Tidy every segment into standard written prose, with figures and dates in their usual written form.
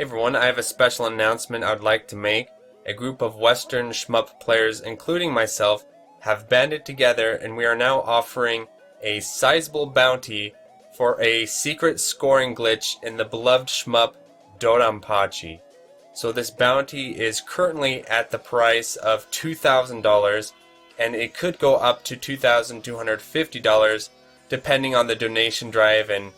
Hey everyone, I have a special announcement I would like to make. A group of Western Shmup players, including myself, have banded together and we are now offering a sizable bounty for a secret scoring glitch in the beloved Shmup Dodonpachi. So this bounty is currently at the price of $2,000 and it could go up to $2,250 depending on the donation drive and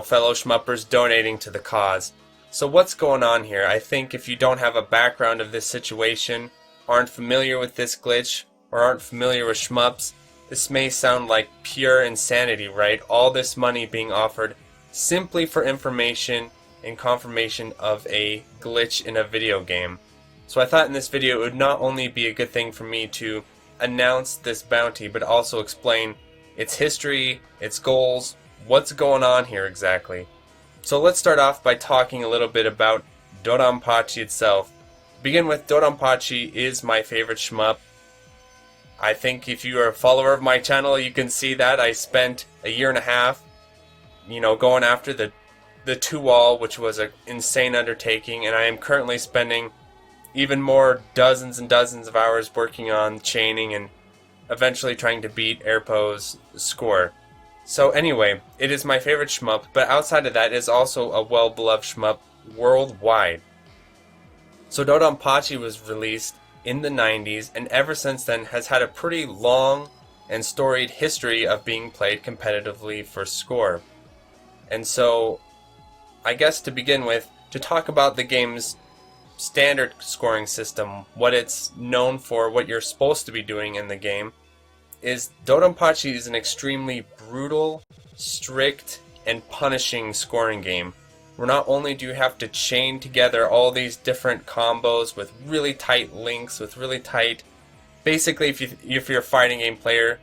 fellow Shmuppers donating to the cause. So what's going on here? I think if you don't have a background of this situation, aren't familiar with this glitch, or aren't familiar with Shmups, this may sound like pure insanity, right? All this money being offered simply for information and confirmation of a glitch in a video game. So I thought in this video it would not only be a good thing for me to announce this bounty, but also explain its history, its goals, what's going on here exactly. So let's start off by talking a little bit about Dodonpachi itself. To begin with, Dodonpachi is my favorite shmup. I think if you are a follower of my channel, you can see that I spent a year and a half, going after the 2-wall, which was an insane undertaking, and I am currently spending even more dozens and dozens of hours working on chaining and eventually trying to beat Airpo's score. So anyway, it is my favorite shmup, but outside of that, it is also a well-beloved shmup worldwide. So Dodonpachi was released in the 90s, and ever since then has had a pretty long and storied history of being played competitively for score. And so, I guess to begin with, to talk about the game's standard scoring system, what it's known for, what you're supposed to be doing in the game, is Dodonpachi is an extremely brutal, strict, and punishing scoring game, where not only do you have to chain together all these different combos with really tight links, with really tight, basically if you're a fighting game player,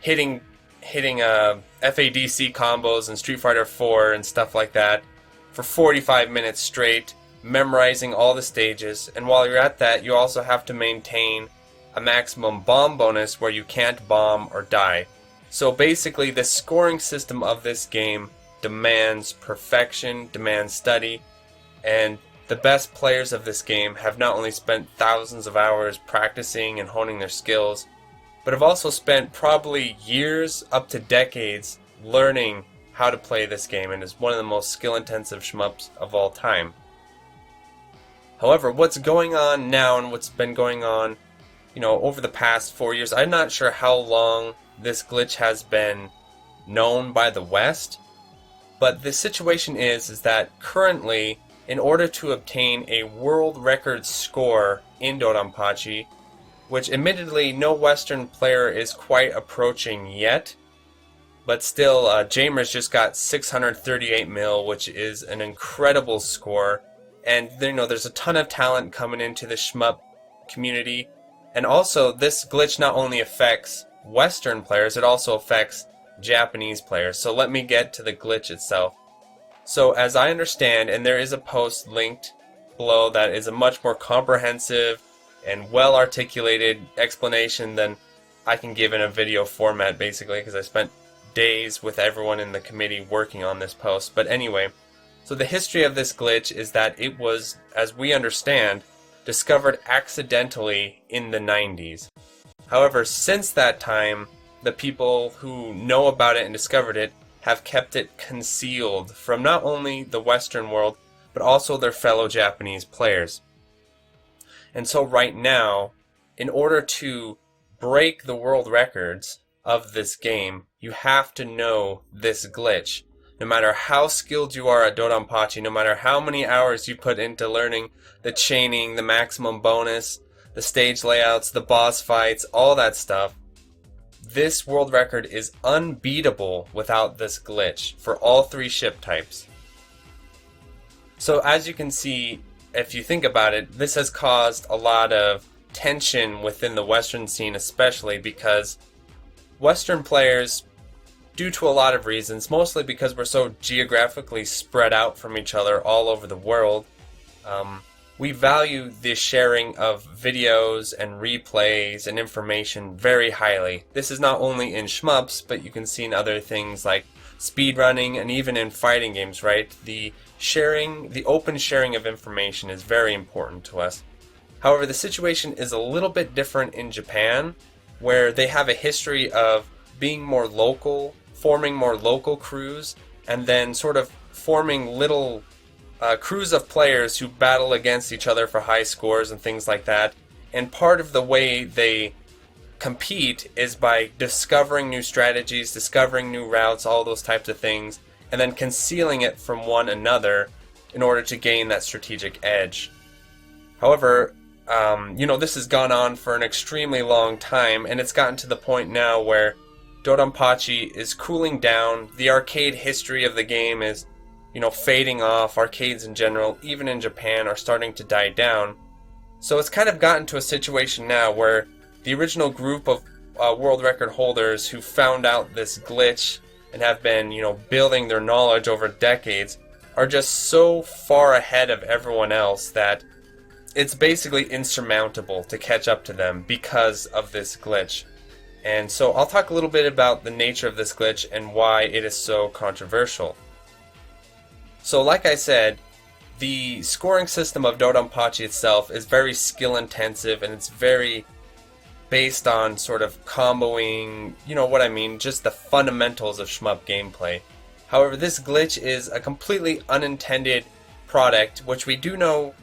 hitting FADC combos in Street Fighter 4 and stuff like that for 45 minutes straight, memorizing all the stages, and while you're at that, you also have to maintain a maximum bomb bonus where you can't bomb or die. So basically the scoring system of this game demands perfection, demands study, and the best players of this game have not only spent thousands of hours practicing and honing their skills, but have also spent probably years up to decades learning how to play this game, and is one of the most skill-intensive shmups of all time. However, what's going on now and what's been going on over the past 4 years, I'm not sure how long this glitch has been known by the West, but the situation is that currently, in order to obtain a world record score in Dodonpachi, which admittedly no Western player is quite approaching yet, but still, Jamer's just got 638 mil, which is an incredible score, and there's a ton of talent coming into the shmup community. And also, this glitch not only affects Western players, it also affects Japanese players. So let me get to the glitch itself. So as I understand, and there is a post linked below that is a much more comprehensive and well-articulated explanation than I can give in a video format, basically, because I spent days with everyone in the committee working on this post. But anyway, so the history of this glitch is that it was, as we understand, discovered accidentally in the 90s. However, since that time, the people who know about it and discovered it have kept it concealed from not only the Western world, but also their fellow Japanese players. And so right now, in order to break the world records of this game, you have to know this glitch. No matter how skilled you are at Dodonpachi, no matter how many hours you put into learning the chaining, the maximum bonus, the stage layouts, the boss fights, all that stuff, this world record is unbeatable without this glitch for all 3 ship types. So as you can see, if you think about it, this has caused a lot of tension within the Western scene, especially because Western players, due to a lot of reasons, mostly because we're so geographically spread out from each other all over the world, we value the sharing of videos and replays and information very highly. This is not only in shmups, but you can see in other things like speedrunning and even in fighting games, right? The the open sharing of information is very important to us. However, the situation is a little bit different in Japan, where they have a history of being more local, forming more local crews, and then sort of forming little crews of players who battle against each other for high scores and things like that. And part of the way they compete is by discovering new strategies, discovering new routes, all those types of things, and then concealing it from one another in order to gain that strategic edge. However, this has gone on for an extremely long time, and it's gotten to the point now where Dodonpachi is cooling down. The arcade history of the game is, fading off. Arcades in general, even in Japan, are starting to die down. So it's kind of gotten to a situation now where the original group of world record holders who found out this glitch and have been, building their knowledge over decades are just so far ahead of everyone else that it's basically insurmountable to catch up to them because of this glitch. And so I'll talk a little bit about the nature of this glitch and why it is so controversial. So like I said, the scoring system of Dodonpachi itself is very skill intensive, and it's very based on sort of comboing, just the fundamentals of shmup gameplay. However, this glitch is a completely unintended product, which we do know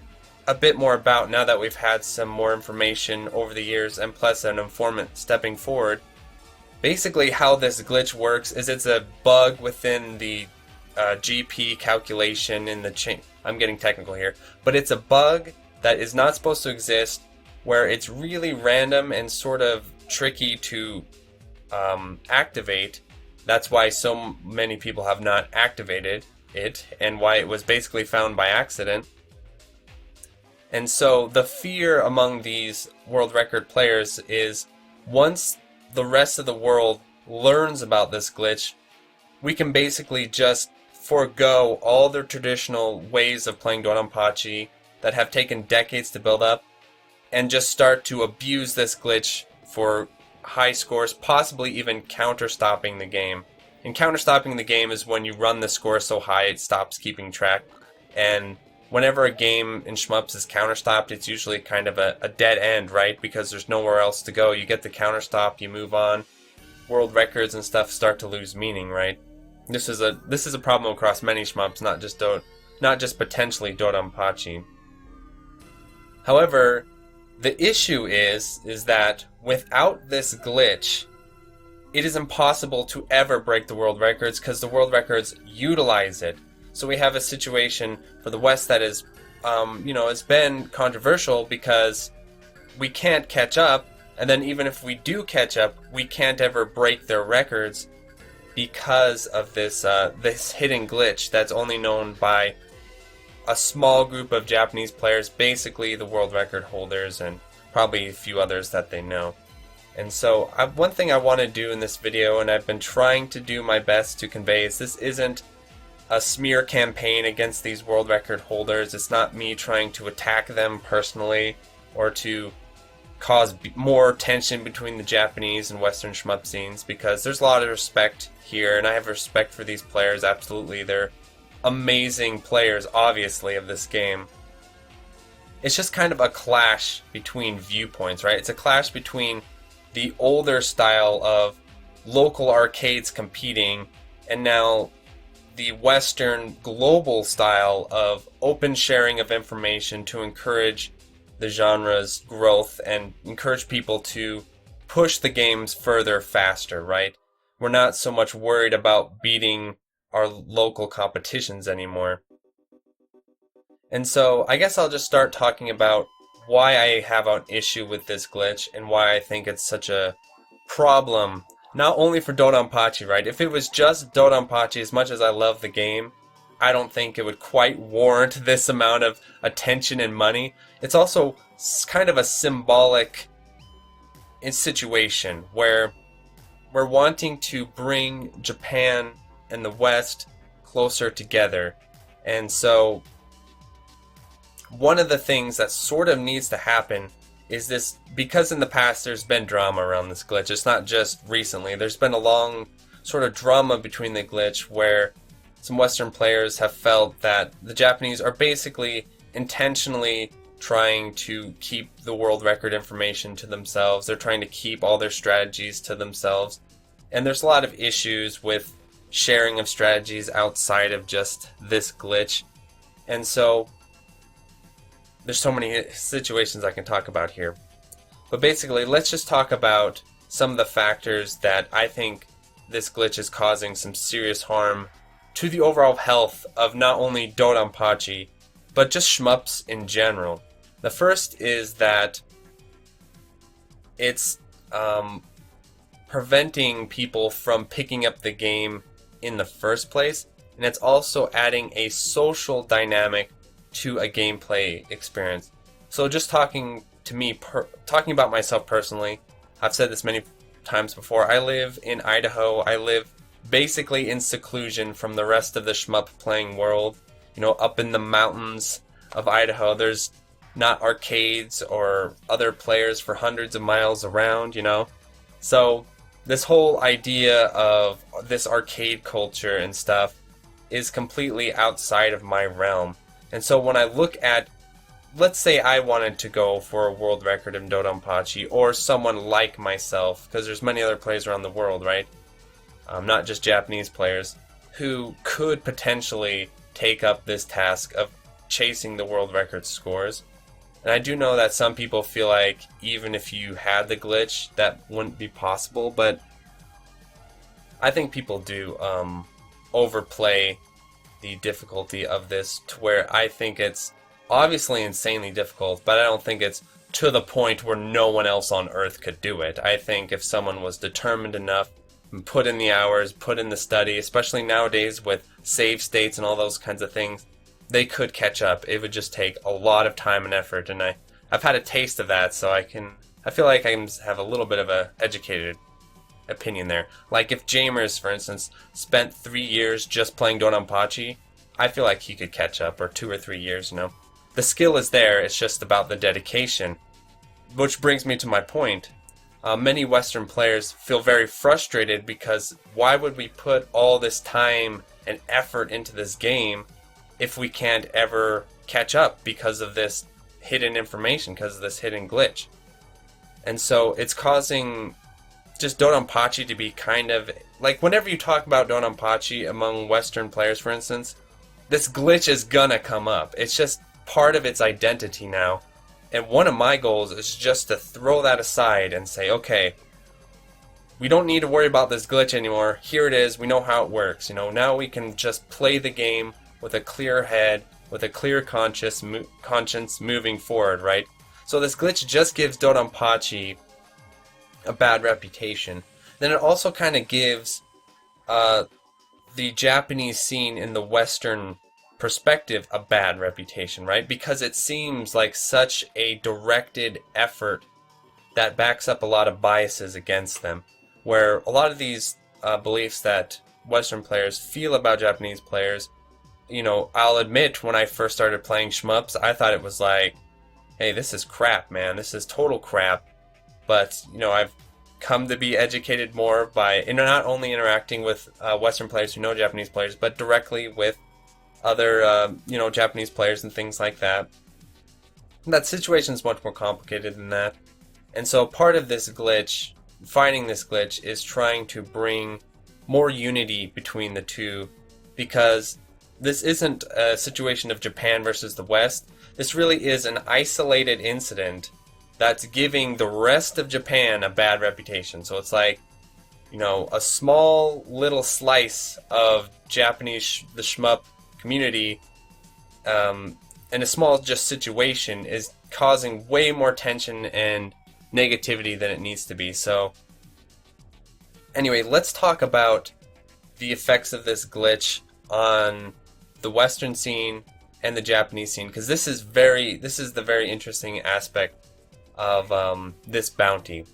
a bit more about now that we've had some more information over the years, and plus an informant stepping forward. Basically, how this glitch works is it's a bug within the GP calculation in the chain. I'm getting technical here, but it's a bug that is not supposed to exist, where it's really random and sort of tricky to activate. That's why so many people have not activated it, and why it was basically found by accident. And so the fear among these world record players is, once the rest of the world learns about this glitch, we can basically just forego all their traditional ways of playing Dodonpachi that have taken decades to build up, and just start to abuse this glitch for high scores, possibly even counter-stopping the game. And counter-stopping the game is when you run the score so high it stops keeping track. And whenever a game in Shmups is counter-stopped, it's usually kind of a dead end, right? Because there's nowhere else to go. You get the counter-stop, you move on. World records and stuff start to lose meaning, right? This is a problem across many Shmups, not just potentially Dodonpachi. However, the issue is that without this glitch, it is impossible to ever break the world records, because the world records utilize it. So we have a situation for the West that is, has been controversial because we can't catch up, and then even if we do catch up, we can't ever break their records because of this hidden glitch that's only known by a small group of Japanese players, basically the world record holders and probably a few others that they know. And so one thing I want to do in this video, and I've been trying to do my best to convey, is this isn't a smear campaign against these world record holders. It's not me trying to attack them personally or to cause more tension between the Japanese and Western shmup scenes, because there's a lot of respect here, and I have respect for these players, absolutely. They're amazing players, obviously, of this game. It's just kind of a clash between viewpoints, right? It's a clash between the older style of local arcades competing and now the Western global style of open sharing of information to encourage the genre's growth and encourage people to push the games further faster, right? We're not so much worried about beating our local competitions anymore. And so I guess I'll just start talking about why I have an issue with this glitch and why I think it's such a problem, not only for Dodonpachi, right? If it was just Dodonpachi, as much as I love the game, I don't think it would quite warrant this amount of attention and money. It's also kind of a symbolic situation where we're wanting to bring Japan and the West closer together. And so one of the things that sort of needs to happen is this, because in the past there's been drama around this glitch. It's not just recently. There's been a long sort of drama between the glitch where some Western players have felt that the Japanese are basically intentionally trying to keep the world record information to themselves. They're trying to keep all their strategies to themselves. And there's a lot of issues with sharing of strategies outside of just this glitch. And so there's so many situations I can talk about here. But basically, let's just talk about some of the factors that I think this glitch is causing some serious harm to the overall health of not only Dodonpachi, but just shmups in general. The first is that it's preventing people from picking up the game in the first place, and it's also adding a social dynamic to a gameplay experience. So just talking about myself personally, I've said this many times before, I live in Idaho. I live basically in seclusion from the rest of the shmup playing world. You know, up in the mountains of Idaho, there's not arcades or other players for hundreds of miles around, you know. So this whole idea of this arcade culture and stuff is completely outside of my realm. And so when I look at, let's say I wanted to go for a world record in Dodonpachi, or someone like myself, because there's many other players around the world, right? Not just Japanese players, who could potentially take up this task of chasing the world record scores. And I do know that some people feel like even if you had the glitch, that wouldn't be possible, but I think people do overplay the difficulty of this to where I think it's obviously insanely difficult, but I don't think it's to the point where no one else on Earth could do it. I think if someone was determined enough and put in the hours, put in the study, especially nowadays with save states and all those kinds of things, they could catch up. It would just take a lot of time and effort, and I've had a taste of that, so I feel like I can have a little bit of a educated opinion there. Like if Jamers, for instance, spent 3 years just playing Dodonpachi, I feel like he could catch up, or 2 or 3 years, you know. The skill is there, it's just about the dedication. Which brings me to my point. Many Western players feel very frustrated because why would we put all this time and effort into this game if we can't ever catch up because of this hidden information, because of this hidden glitch? And so it's causing just Dodonpachi to be kind of like, whenever you talk about Dodonpachi among Western players, for instance, this glitch is gonna come up. It's just part of its identity now. And one of my goals is just to throw that aside and say, okay, we don't need to worry about this glitch anymore. Here it is. We know how it works. You know, now we can just play the game with a clear head, with a clear conscience moving forward, right? So this glitch just gives Dodonpachi a bad reputation. Then it also kind of gives the Japanese scene in the Western perspective a bad reputation, right? Because it seems like such a directed effort that backs up a lot of biases against them, where a lot of these beliefs that Western players feel about Japanese players, you know, I'll admit when I first started playing Shmups, I thought it was like, hey, this is crap, man, this is total crap. But, you know, I've come to be educated more by not only interacting with Western players who know Japanese players, but directly with other, you know, Japanese players and things like that. That situation is much more complicated than that. And so part of this glitch, finding this glitch, is trying to bring more unity between the two, because this isn't a situation of Japan versus the West. This really is an isolated incident that's giving the rest of Japan a bad reputation. So it's like, you know, a small little slice of Japanese, the shmup community, and a small just situation is causing way more tension and negativity than it needs to be. So anyway, let's talk about the effects of this glitch on the Western scene and the Japanese scene, because this is the very interesting aspect of this bounty.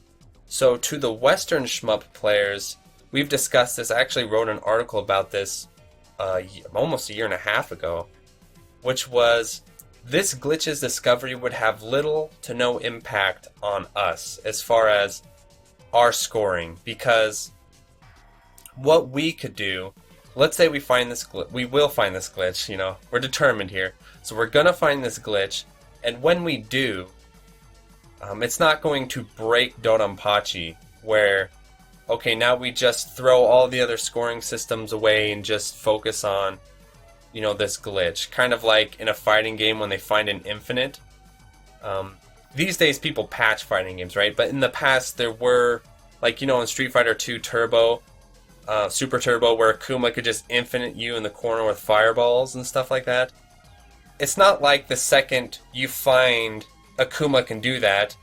So to the Western shmup players, we've discussed this. I actually wrote an article about this almost a year and a half ago, which was this glitch's discovery would have little to no impact on us as far as our scoring, because what we could do let's say we find this glitch. We will find this glitch, we're determined here. So we're gonna find this glitch, and when we do, it's not going to break Dodonpachi, where, okay, now we just throw all the other scoring systems away and just focus on, this glitch. Kind of like in a fighting game when they find an infinite. These days people patch fighting games, right? But in the past there were, like, in Street Fighter 2 Turbo, Super Turbo, where Akuma could just infinite you in the corner with fireballs and stuff like that. It's not like the second you find Akuma can do that,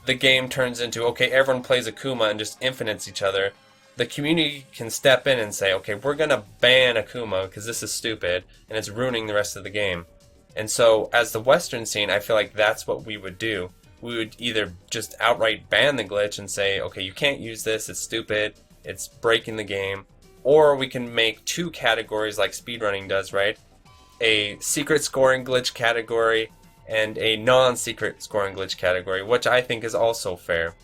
the game turns into, okay, everyone plays Akuma and just infinites each other. The community can step in and say, okay, we're going to ban Akuma because this is stupid and it's ruining the rest of the game. And so, as the Western scene, I feel like that's what we would do. We would either just outright ban the glitch and say, okay, you can't use this, it's stupid, it's breaking the game. Or we can make two categories like speedrunning does, right? A secret scoring glitch category and a non-secret scoring glitch category, which I think is also fair.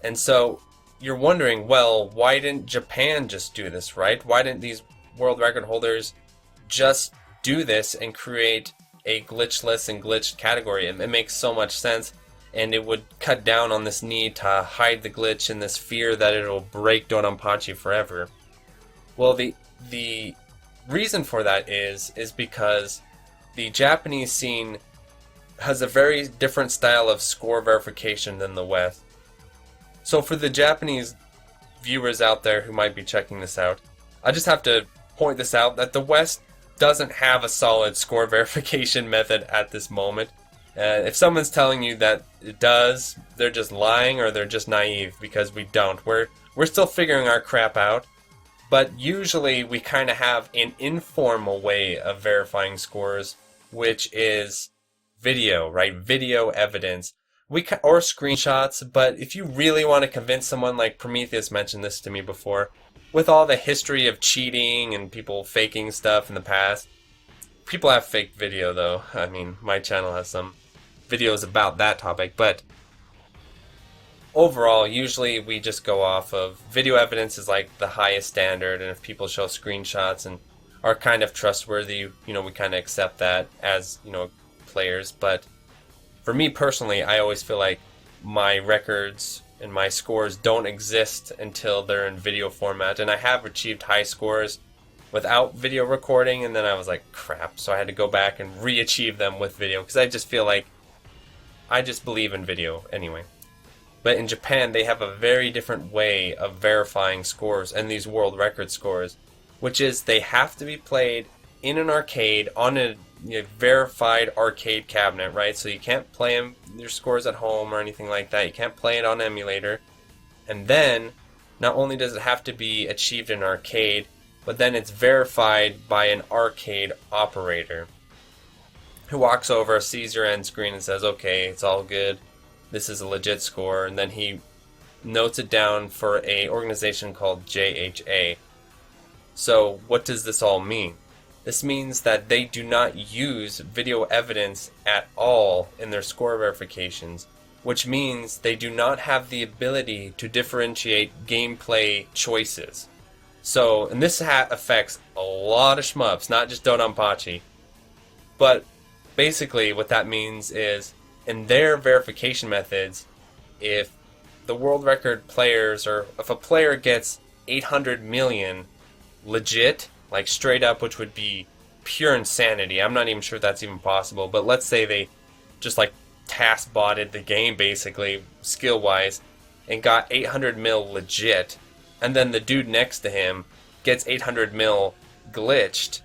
And so, you're wondering, well, why didn't Japan just do this, right? Why didn't these world record holders just do this and create a glitchless and glitched category? It makes so much sense, and it would cut down on this need to hide the glitch and this fear that it'll break Dodonpachi forever. Well, the reason for that is because the Japanese scene has a very different style of score verification than the West. So for the Japanese viewers out there who might be checking this out, I just have to point this out, that the West doesn't have a solid score verification method at this moment. If someone's telling you that it does, they're just lying or they're just naive, because we don't. We're still figuring our crap out, but usually we kind of have an informal way of verifying scores, which is video, right? Video evidence. Or screenshots, but if you really want to convince someone, like Prometheus mentioned this to me before, with all the history of cheating and people faking stuff in the past, people have faked video though. I mean, my channel has some videos about that topic, but overall, usually we just go off of video evidence is like the highest standard, and if people show screenshots and are kind of trustworthy, we kind of accept that as, players. But for me personally, I always feel like my records and my scores don't exist until they're in video format, and I have achieved high scores without video recording, and then I was like, crap, so I had to go back and re-achieve them with video, because I just feel like I just believe in video anyway. But in Japan, they have a very different way of verifying scores and these world record scores, which is they have to be played in an arcade on a verified arcade cabinet, right? So you can't play your scores at home or anything like that. You can't play it on emulator. And then, not only does it have to be achieved in arcade, but then it's verified by an arcade operator who walks over, sees your end screen, and says, okay, it's all good. This is a legit score. And then he notes it down for an organization called JHA. So what does this all mean? This means that they do not use video evidence at all in their score verifications, which means they do not have the ability to differentiate gameplay choices. So, and this affects a lot of shmups, not just Dodonpachi. But basically what that means is, in their verification methods, if the world record players, or if a player gets 800 million legit, like straight up, which would be pure insanity. I'm not even sure that's even possible, but let's say they just like task botted the game basically, skill wise, and got 800 mil legit, and then the dude next to him gets 800 mil glitched.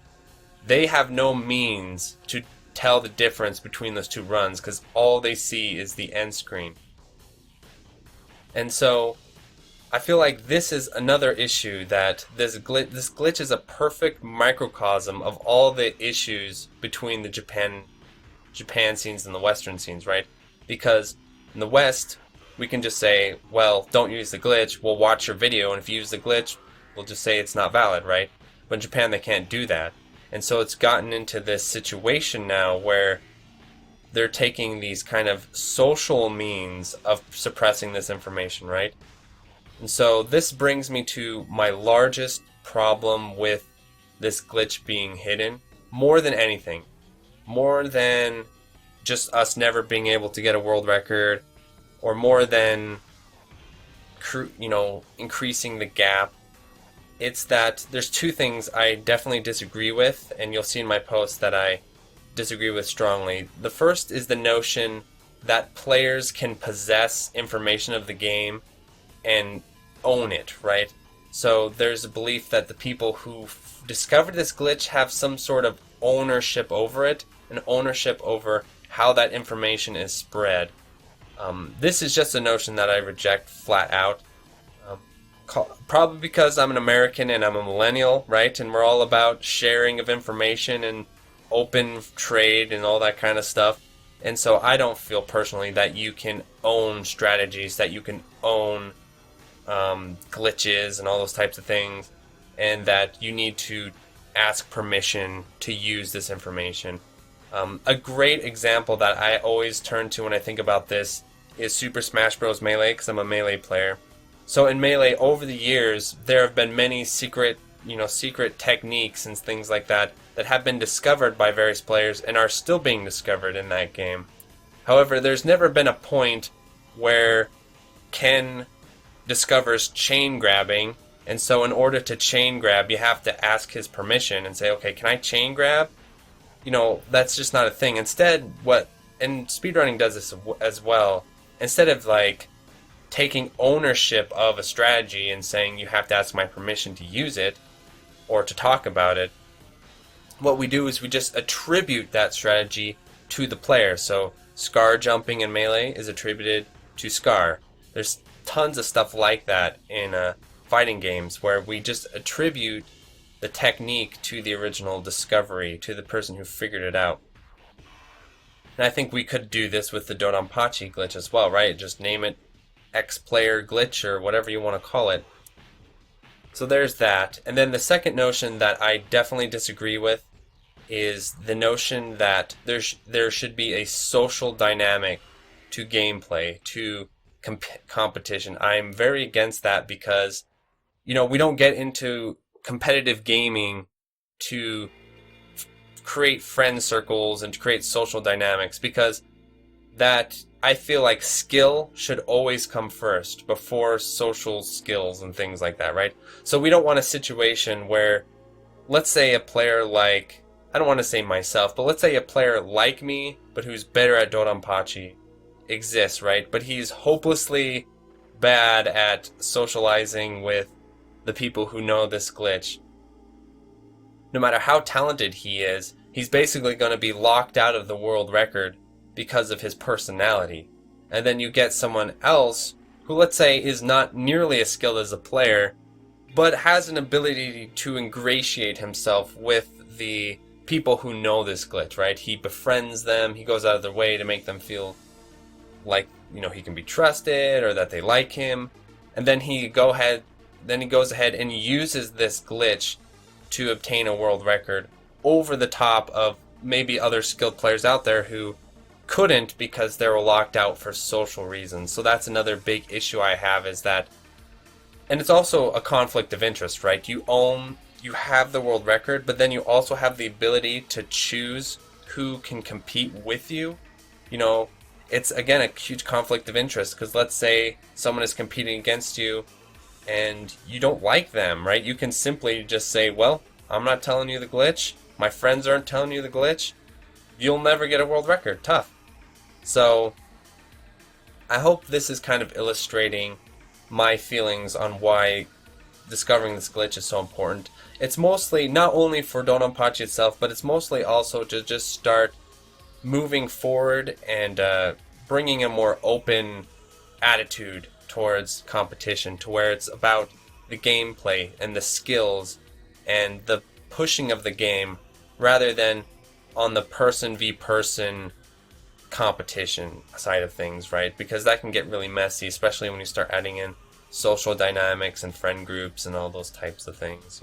They have no means to tell the difference between those two runs, because all they see is the end screen. And so I feel like this is another issue, that this glitch is a perfect microcosm of all the issues between the Japan scenes and the Western scenes, right? Because in the West, we can just say, well, don't use the glitch, we'll watch your video, and if you use the glitch, we'll just say it's not valid, right? But in Japan, they can't do that. And so it's gotten into this situation now where they're taking these kind of social means of suppressing this information, right? And so this brings me to my largest problem with this glitch being hidden more than anything. More than just us never being able to get a world record, or more than increasing the gap. It's that there's two things I definitely disagree with, and you'll see in my post that I disagree with strongly. The first is the notion that players can possess information of the game and own it, right? So there's a belief that the people who discovered this glitch have some sort of ownership over it, and ownership over how that information is spread. This is just a notion that I reject flat out. Probably because I'm an American and I'm a millennial, right? And we're all about sharing of information and open trade and all that kind of stuff. And so I don't feel personally that you can own strategies, that you can own glitches and all those types of things, and that you need to ask permission to use this information. A great example that I always turn to when I think about this is Super Smash Bros. Melee, because I'm a Melee player. So in Melee, over the years, there have been many secret techniques and things like that that have been discovered by various players and are still being discovered in that game. However, there's never been a point where Ken discovers chain grabbing, and so in order to chain grab, you have to ask his permission and say, okay, can I chain grab? That's just not a thing. Instead, and speedrunning does this as well, instead of taking ownership of a strategy and saying you have to ask my permission to use it or to talk about it, what we do is we just attribute that strategy to the player. So Scar jumping in Melee is attributed to Scar. There's tons of stuff like that in fighting games where we just attribute the technique to the original discovery, to the person who figured it out. And I think we could do this with the Dodonpachi glitch as well, right? Just name it X-Player glitch or whatever you want to call it. So there's that. And then the second notion that I definitely disagree with is the notion that there should be a social dynamic to gameplay, to competition. I'm very against that because, we don't get into competitive gaming to create friend circles and to create social dynamics, because that, I feel like skill should always come first before social skills and things like that, right? So we don't want a situation where, let's say a player like, I don't want to say myself, but let's say a player like me, but who's better at Dodonpachi exists, right? But he's hopelessly bad at socializing with the people who know this glitch. No matter how talented he is, he's basically going to be locked out of the world record because of his personality. And then you get someone else who, let's say, is not nearly as skilled as a player, but has an ability to ingratiate himself with the people who know this glitch, right? He befriends them, he goes out of their way to make them feel like, he can be trusted or that they like him. And then he goes ahead and uses this glitch to obtain a world record over the top of maybe other skilled players out there who couldn't because they were locked out for social reasons. So that's another big issue I have, is that, and it's also a conflict of interest, right? You have the world record, but then you also have the ability to choose who can compete with you. It's again a huge conflict of interest, because let's say someone is competing against you and you don't like them, right? You can simply just say, well, I'm not telling you the glitch, my friends aren't telling you the glitch, you'll never get a world record. Tough. So I hope this is kind of illustrating my feelings on why discovering this glitch is so important. It's mostly not only for Dodonpachi itself, but it's mostly also to just start moving forward and bringing a more open attitude towards competition, to where it's about the gameplay and the skills and the pushing of the game, rather than on the person v person competition side of things, right? Because that can get really messy, especially when you start adding in social dynamics and friend groups and all those types of things,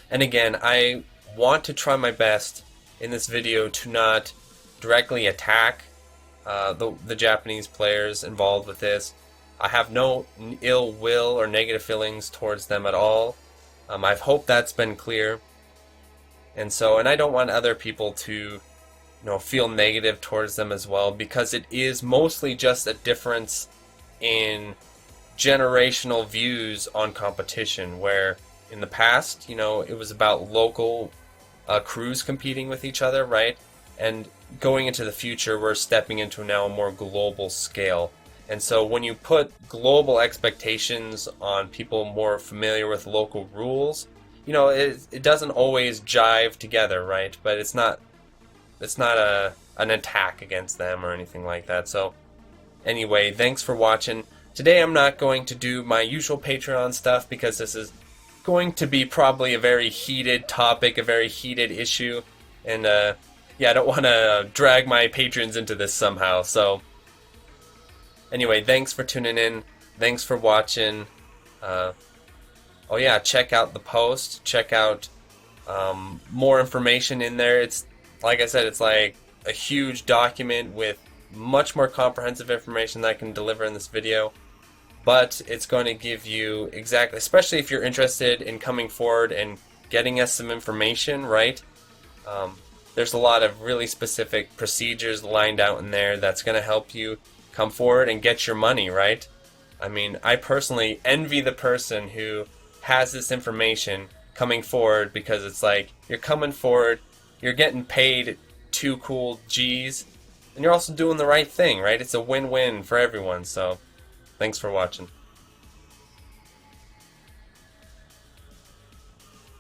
And again, I want to try my best in this video to not directly attack the Japanese players involved with this. I have no ill will or negative feelings towards them at all. I hope that's been clear. And I don't want other people to, feel negative towards them as well, because it is mostly just a difference in generational views on competition, where in the past, it was about local crews competing with each other, right? And going into the future, we're stepping into now a more global scale. And so when you put global expectations on people more familiar with local rules, it doesn't always jive together, right? But it's not an attack against them or anything like that. So anyway, thanks for watching. Today I'm not going to do my usual Patreon stuff because this is going to be probably a very heated topic, a very heated issue, and I don't want to drag my patrons into this somehow. So anyway, thanks for tuning in. Thanks for watching. Check out the post. Check out more information in there. It's like I said, it's like a huge document with much more comprehensive information that I can deliver in this video. But it's going to give you exactly, especially if you're interested in coming forward and getting us some information, right? There's a lot of really specific procedures lined out in there that's going to help you come forward and get your money, right? I mean, I personally envy the person who has this information coming forward, because it's like, you're coming forward, you're getting paid 2 cool G's, and you're also doing the right thing, right? It's a win-win for everyone. So thanks for watching.